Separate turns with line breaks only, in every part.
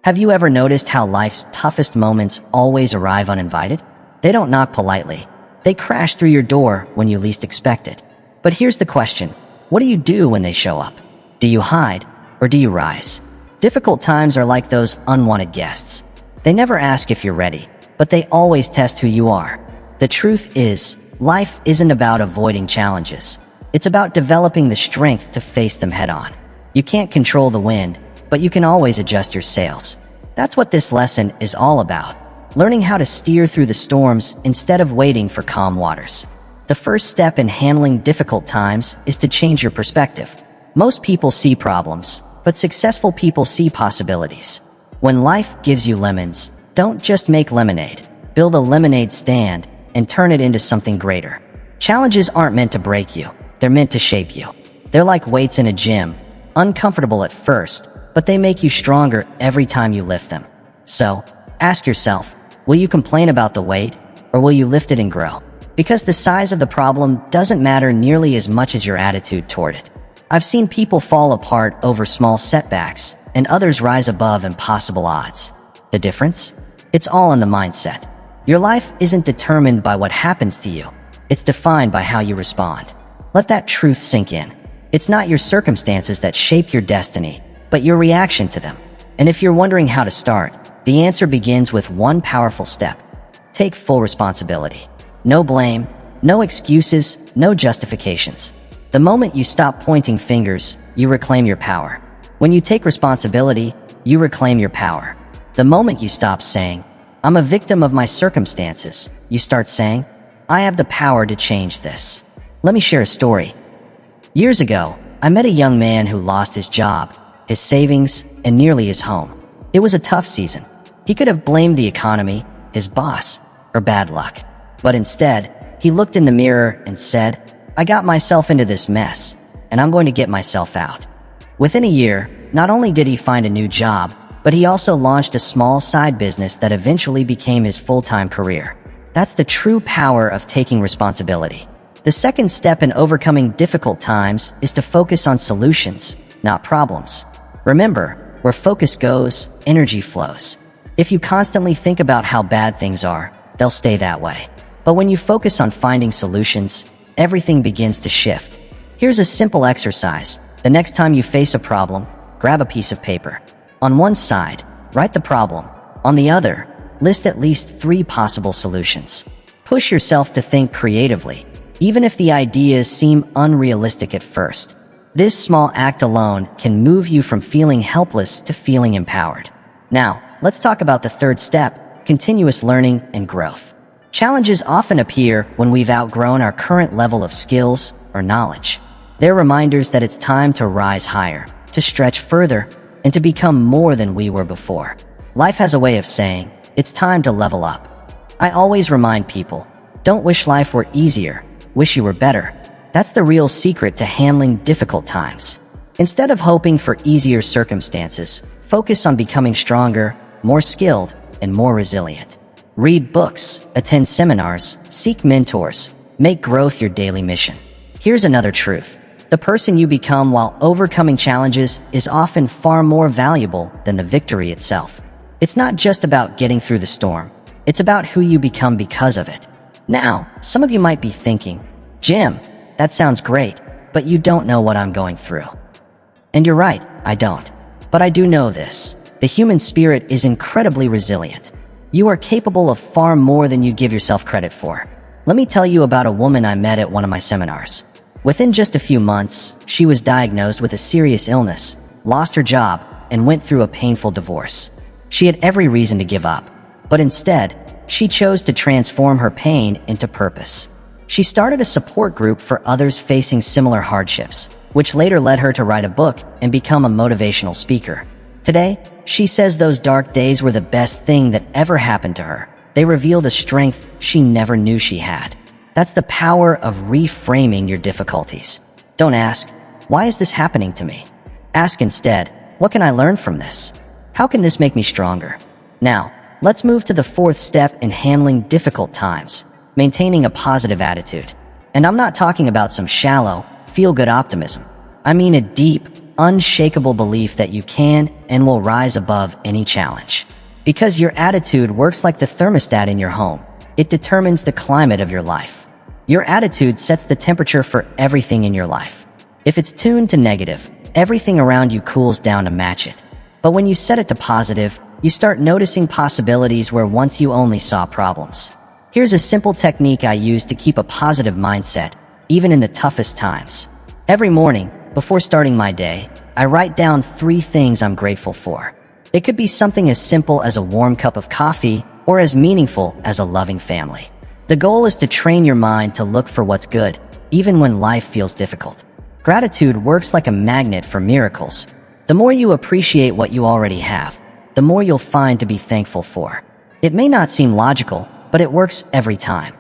Have you ever noticed how life's toughest moments always arrive uninvited? They don't knock politely. They crash through your door when you least expect it. But here's the question. What do you do when they show up? Do you hide or do you rise? Difficult times are like those unwanted guests. They never ask if you're ready, but they always test who you are. The truth is, life isn't about avoiding challenges. It's about developing the strength to face them head on. You can't control the wind, but you can always adjust your sails. That's what this lesson is all about. Learning how to steer through the storms instead of waiting for calm waters. The first step in handling difficult times is to change your perspective. Most people see problems, but successful people see possibilities. When life gives you lemons, don't just make lemonade. Build a lemonade stand and turn it into something greater. Challenges aren't meant to break you. They're meant to shape you. They're like weights in a gym, uncomfortable at first, but they make you stronger every time you lift them. So, ask yourself, will you complain about the weight, or will you lift it and grow? Because the size of the problem doesn't matter nearly as much as your attitude toward it. I've seen people fall apart over small setbacks, and others rise above impossible odds. The difference? It's all in the mindset. Your life isn't determined by what happens to you. It's defined by how you respond. Let that truth sink in. It's not your circumstances that shape your destiny, but your reaction to them. And if you're wondering how to start, the answer begins with one powerful step. Take full responsibility. No blame, no excuses, no justifications. The moment you stop pointing fingers, you reclaim your power. When you take responsibility, you reclaim your power. The moment you stop saying, I'm a victim of my circumstances, you start saying, I have the power to change this. Let me share a story. Years ago, I met a young man who lost his job, his savings, and nearly his home. It was a tough season. He could have blamed the economy, his boss, or bad luck. But instead, he looked in the mirror and said, I got myself into this mess, and I'm going to get myself out. Within a year, not only did he find a new job, but he also launched a small side business that eventually became his full-time career. That's the true power of taking responsibility. The second step in overcoming difficult times is to focus on solutions, not problems. Remember, where focus goes, energy flows. If you constantly think about how bad things are, they'll stay that way. But when you focus on finding solutions, everything begins to shift. Here's a simple exercise. The next time you face a problem, grab a piece of paper. On one side, write the problem. On the other, list at least 3 possible solutions. Push yourself to think creatively, even if the ideas seem unrealistic at first. This small act alone can move you from feeling helpless to feeling empowered. Now, let's talk about the third step, continuous learning and growth. Challenges often appear when we've outgrown our current level of skills or knowledge. They're reminders that it's time to rise higher, to stretch further, and to become more than we were before. Life has a way of saying, it's time to level up. I always remind people, don't wish life were easier, wish you were better. That's the real secret to handling difficult times. Instead of hoping for easier circumstances, focus on becoming stronger, more skilled, and more resilient. Read books, attend seminars, seek mentors, make growth your daily mission. Here's another truth. The person you become while overcoming challenges is often far more valuable than the victory itself. It's not just about getting through the storm. It's about who you become because of it. Now, some of you might be thinking, Jim, that sounds great, but you don't know what I'm going through. And you're right, I don't. But I do know this. The human spirit is incredibly resilient. You are capable of far more than you give yourself credit for. Let me tell you about a woman I met at one of my seminars. Within just a few months, she was diagnosed with a serious illness, lost her job, and went through a painful divorce. She had every reason to give up, but instead, she chose to transform her pain into purpose. She started a support group for others facing similar hardships, which later led her to write a book and become a motivational speaker. Today, she says those dark days were the best thing that ever happened to her. They revealed a strength she never knew she had. That's the power of reframing your difficulties. Don't ask, why is this happening to me? Ask instead, what can I learn from this? How can this make me stronger? Now, let's move to the fourth step in handling difficult times, maintaining a positive attitude. And I'm not talking about some shallow, feel-good optimism. I mean a deep, unshakable belief that you can and will rise above any challenge. Because your attitude works like the thermostat in your home. It determines the climate of your life. Your attitude sets the temperature for everything in your life. If it's tuned to negative, everything around you cools down to match it. But when you set it to positive, you start noticing possibilities where once you only saw problems. Here's a simple technique I use to keep a positive mindset, even in the toughest times. Every morning, before starting my day, I write down 3 things I'm grateful for. It could be something as simple as a warm cup of coffee or as meaningful as a loving family. The goal is to train your mind to look for what's good, even when life feels difficult. Gratitude works like a magnet for miracles. The more you appreciate what you already have, the more you'll find to be thankful for. It may not seem logical, but it works every time.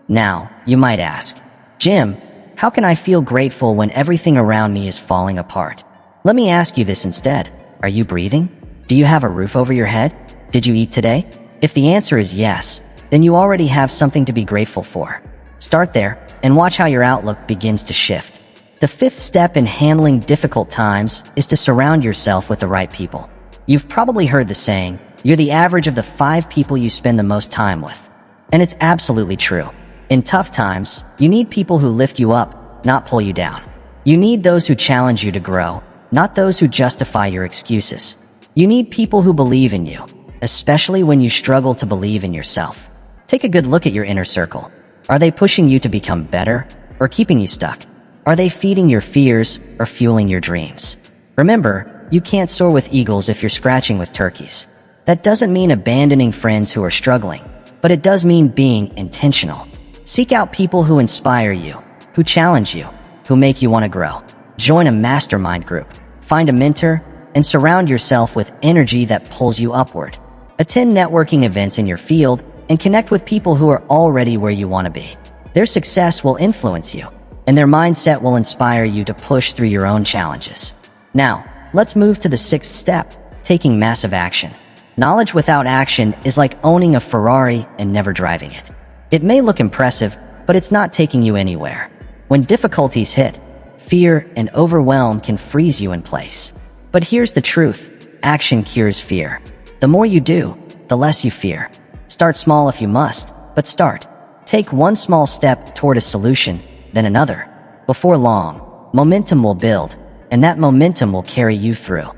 Now, you might ask, Jim, how can I feel grateful when everything around me is falling apart? Let me ask you this instead. Are you breathing? Do you have a roof over your head? Did you eat today? If the answer is yes, then you already have something to be grateful for. Start there and watch how your outlook begins to shift. The 5th step in handling difficult times is to surround yourself with the right people. You've probably heard the saying, you're the average of the 5 people you spend the most time with. And it's absolutely true. In tough times, you need people who lift you up, not pull you down. You need those who challenge you to grow, not those who justify your excuses. You need people who believe in you, especially when you struggle to believe in yourself. Take a good look at your inner circle. Are they pushing you to become better or keeping you stuck? Are they feeding your fears or fueling your dreams? Remember, you can't soar with eagles if you're scratching with turkeys. That doesn't mean abandoning friends who are struggling, but it does mean being intentional. Seek out people who inspire you, who challenge you, who make you want to grow. Join a mastermind group, find a mentor, and surround yourself with energy that pulls you upward. Attend networking events in your field and connect with people who are already where you want to be. Their success will influence you, and their mindset will inspire you to push through your own challenges. Now, let's move to the 6th step, taking massive action. Knowledge without action is like owning a Ferrari and never driving it. It may look impressive, but it's not taking you anywhere. When difficulties hit, fear and overwhelm can freeze you in place. But here's the truth, action cures fear. The more you do, the less you fear. Start small if you must, but start. Take one small step toward a solution, then another. Before long, momentum will build, and that momentum will carry you through.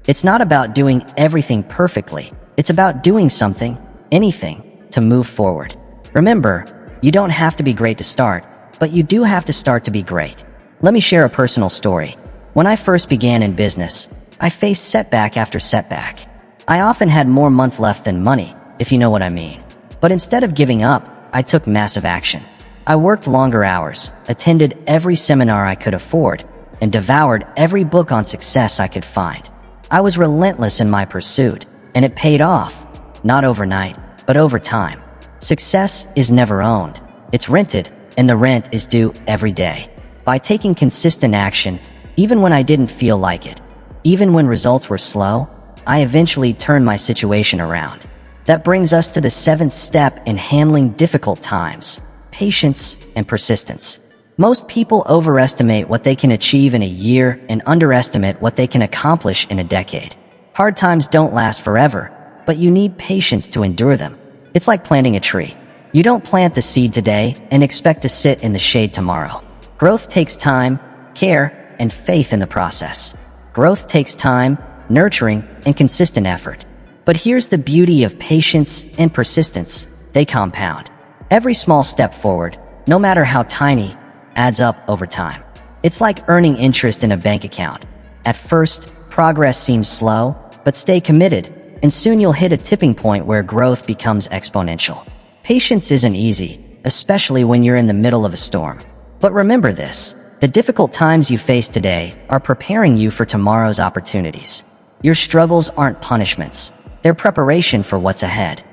It's not about doing everything perfectly. It's about doing something, anything, to move forward. Remember, you don't have to be great to start, but you do have to start to be great. Let me share a personal story. When I first began in business, I faced setback after setback. I often had more month left than money, if you know what I mean. But instead of giving up, I took massive action. I worked longer hours, attended every seminar I could afford, and devoured every book on success I could find. I was relentless in my pursuit, and it paid off, not overnight, but over time. Success is never owned. It's rented, and the rent is due every day. By taking consistent action, even when I didn't feel like it, even when results were slow, I eventually turned my situation around. That brings us to the 7th step in handling difficult times, patience and persistence. Most people overestimate what they can achieve in a year and underestimate what they can accomplish in a decade. Hard times don't last forever, but you need patience to endure them. It's like planting a tree. You don't plant the seed today and expect to sit in the shade tomorrow. Growth takes time, care, and faith in the process. Growth takes time, nurturing, and consistent effort. But here's the beauty of patience and persistence. They compound. Every small step forward, no matter how tiny, adds up over time. It's like earning interest in a bank account. At first, progress seems slow, but stay committed, and soon you'll hit a tipping point where growth becomes exponential. Patience isn't easy, especially when you're in the middle of a storm. But remember this, the difficult times you face today are preparing you for tomorrow's opportunities. Your struggles aren't punishments, they're preparation for what's ahead.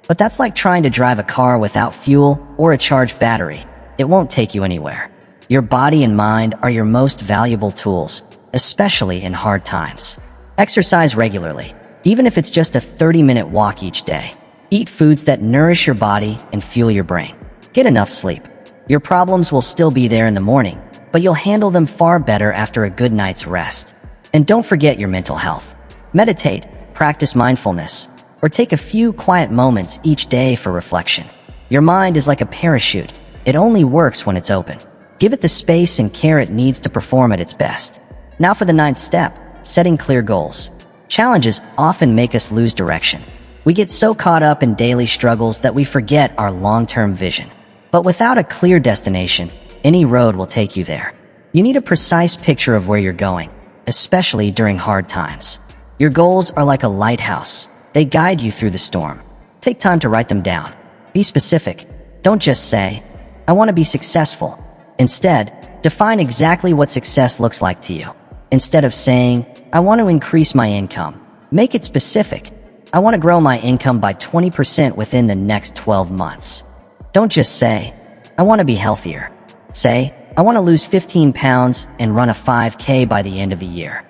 But that's like trying to drive a car without fuel or a charged battery. It won't take you anywhere. Your body and mind are your most valuable tools, especially in hard times. Exercise regularly, even if it's just a 30-minute walk each day. Eat foods that nourish your body and fuel your brain. Get enough sleep. Your problems will still be there in the morning, but you'll handle them far better after a good night's rest. And don't forget your mental health. Meditate, practice mindfulness, or take a few quiet moments each day for reflection. Your mind is like a parachute. It only works when it's open. Give it the space and care it needs to perform at its best. Now for the 9th step, setting clear goals. Challenges often make us lose direction. We get so caught up in daily struggles that we forget our long-term vision. But without a clear destination, any road will take you there. You need a precise picture of where you're going, especially during hard times. Your goals are like a lighthouse. They guide you through the storm. Take time to write them down. Be specific. Don't just say, "I want to be successful." Instead, define exactly what success looks like to you. Instead of saying, "I want to increase my income," make it specific. "I want to grow my income by 20% within the next 12 months." Don't just say, "I want to be healthier." Say, "I want to lose 15 pounds and run a 5K by the end of the year."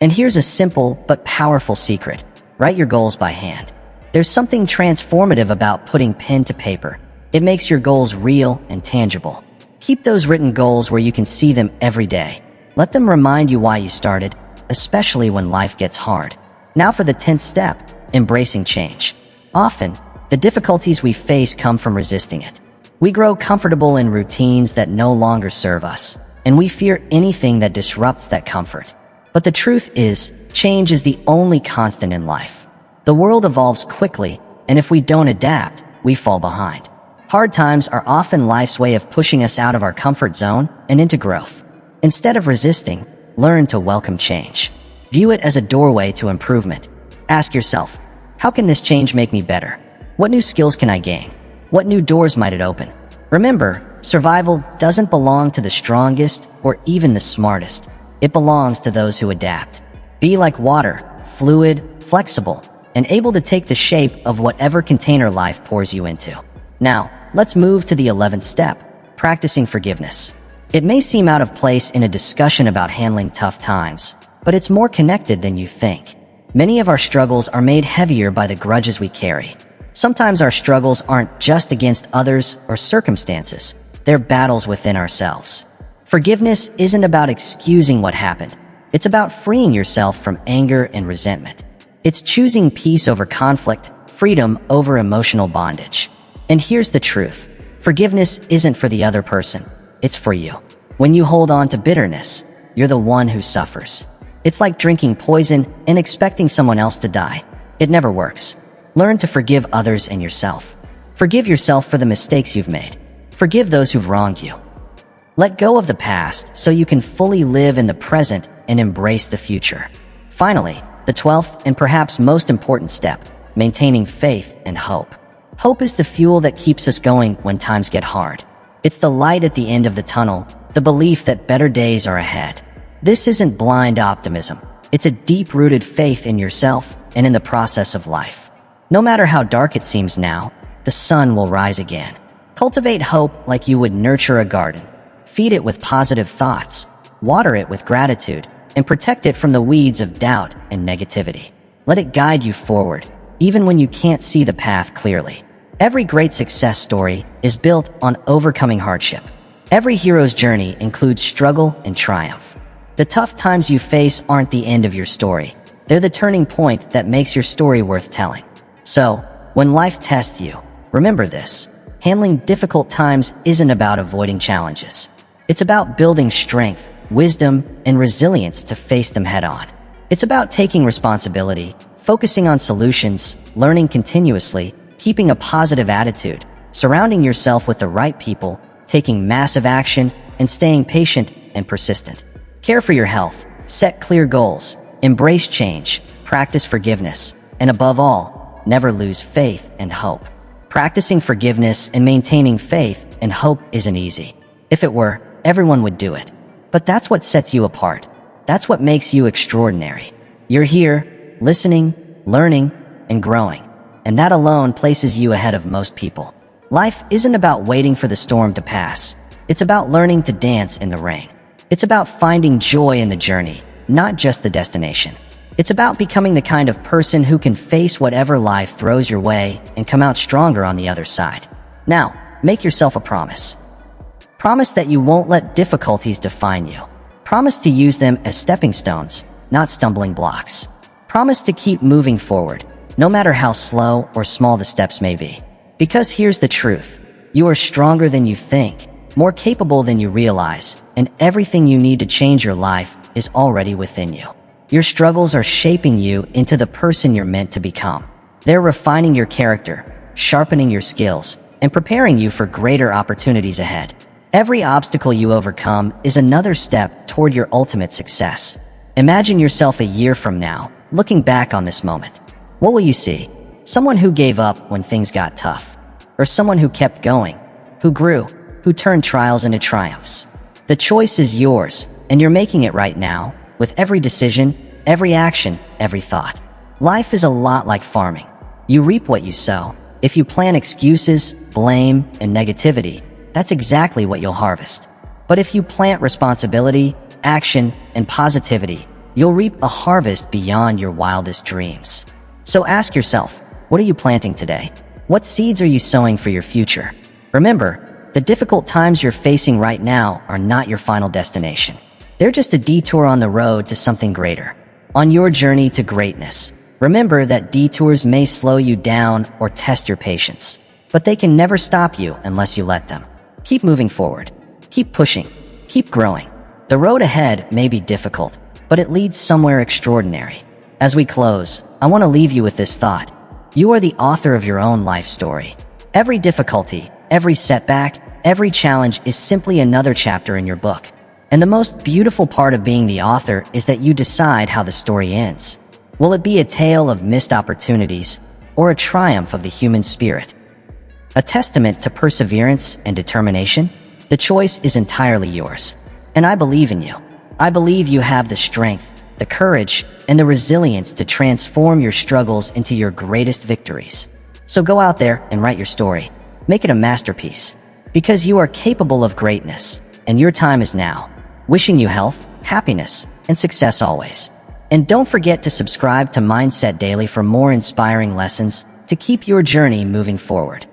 And here's a simple but powerful secret. Write your goals by hand. There's something transformative about putting pen to paper. It makes your goals real and tangible. Keep those written goals where you can see them every day. Let them remind you why you started, especially when life gets hard. Now for the 10th step, embracing change. Often, the difficulties we face come from resisting it. We grow comfortable in routines that no longer serve us, and we fear anything that disrupts that comfort. But the truth is, change is the only constant in life. The world evolves quickly, and if we don't adapt, we fall behind. Hard times are often life's way of pushing us out of our comfort zone and into growth. Instead of resisting, learn to welcome change. View it as a doorway to improvement. Ask yourself, how can this change make me better? What new skills can I gain? What new doors might it open? Remember, survival doesn't belong to the strongest or even the smartest. It belongs to those who adapt. Be like water, fluid, flexible, and able to take the shape of whatever container life pours you into. Now, let's move to the 11th step, practicing forgiveness. It may seem out of place in a discussion about handling tough times, but it's more connected than you think. Many of our struggles are made heavier by the grudges we carry. Sometimes our struggles aren't just against others or circumstances. They're battles within ourselves. Forgiveness isn't about excusing what happened. It's about freeing yourself from anger and resentment. It's choosing peace over conflict, freedom over emotional bondage. And here's the truth. Forgiveness isn't for the other person. It's for you. When you hold on to bitterness, you're the one who suffers. It's like drinking poison and expecting someone else to die. It never works. Learn to forgive others and yourself. Forgive yourself for the mistakes you've made. Forgive those who've wronged you. Let go of the past so you can fully live in the present and embrace the future. Finally, the 12th and perhaps most important step, maintaining faith and hope. Hope is the fuel that keeps us going when times get hard. It's the light at the end of the tunnel, the belief that better days are ahead. This isn't blind optimism. It's a deep-rooted faith in yourself and in the process of life. No matter how dark it seems now, the sun will rise again. Cultivate hope like you would nurture a garden. Feed it with positive thoughts, water it with gratitude, and protect it from the weeds of doubt and negativity. Let it guide you forward, even when you can't see the path clearly. Every great success story is built on overcoming hardship. Every hero's journey includes struggle and triumph. The tough times you face aren't the end of your story. They're the turning point that makes your story worth telling. So, when life tests you, remember this. Handling difficult times isn't about avoiding challenges. It's about building strength, wisdom, and resilience to face them head on. It's about taking responsibility, focusing on solutions, learning continuously, keeping a positive attitude, surrounding yourself with the right people, taking massive action, and staying patient and persistent. Care for your health, set clear goals, embrace change, practice forgiveness, and above all, never lose faith and hope. Practicing forgiveness and maintaining faith and hope isn't easy. If it were, everyone would do it. But that's what sets you apart. That's what makes you extraordinary. You're here, listening, learning, and growing. And that alone places you ahead of most people. Life isn't about waiting for the storm to pass. It's about learning to dance in the rain. It's about finding joy in the journey, not just the destination. It's about becoming the kind of person who can face whatever life throws your way and come out stronger on the other side. Now, make yourself a promise. Promise that you won't let difficulties define you. Promise to use them as stepping stones, not stumbling blocks. Promise to keep moving forward, no matter how slow or small the steps may be. Because here's the truth. You are stronger than you think, more capable than you realize, and everything you need to change your life is already within you. Your struggles are shaping you into the person you're meant to become. They're refining your character, sharpening your skills, and preparing you for greater opportunities ahead. Every obstacle you overcome is another step toward your ultimate success. Imagine yourself a year from now, looking back on this moment. What will you see? Someone who gave up when things got tough, or someone who kept going, who grew, who turned trials into triumphs. The choice is yours, and you're making it right now, with every decision, every action, every thought. Life is a lot like farming. You reap what you sow. If you plant excuses, blame, and negativity, that's exactly what you'll harvest. But if you plant responsibility, action, and positivity, you'll reap a harvest beyond your wildest dreams. So ask yourself, what are you planting today? What seeds are you sowing for your future? Remember, the difficult times you're facing right now are not your final destination. They're just a detour on the road to something greater. On your journey to greatness, remember that detours may slow you down or test your patience, but they can never stop you unless you let them. Keep moving forward. Keep pushing. Keep growing. The road ahead may be difficult, but it leads somewhere extraordinary. As we close, I want to leave you with this thought. You are the author of your own life story. Every difficulty, every setback, every challenge is simply another chapter in your book. And the most beautiful part of being the author is that you decide how the story ends. Will it be a tale of missed opportunities or a triumph of the human spirit? A testament to perseverance and determination? The choice is entirely yours. And I believe in you. I believe you have the strength, the courage, and the resilience to transform your struggles into your greatest victories. So go out there and write your story. Make it a masterpiece. Because you are capable of greatness, and your time is now. Wishing you health, happiness, and success always. And don't forget to subscribe to Mindset Daily for more inspiring lessons to keep your journey moving forward.